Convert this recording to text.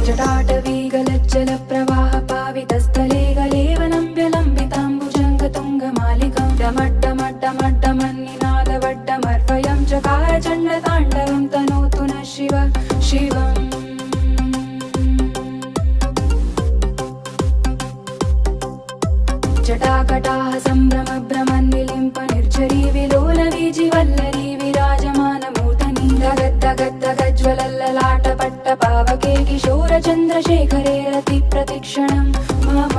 जटाटवीगलज्जल प्रवाह पावितस्थले गलेवनं व्यलम्बिताम्बुजङ्गतुङ्गमालिकां डमड्डमड्डमड्डमन्निनादवड्डमर्वयं चकार चण्डताण्डवं तनोतु नः शिव शिवम् जटाकटाः सम्भ्रम भ्रमन्निलिम्प निर्झरी विलोल वीजिवल्लरी विराजमानमूर्धनि धगद्धगद्धगज्ज्वलल्ललाटपट्ट पावके किशोर चन्द्रशेखरे रति प्रतिक्षणं मम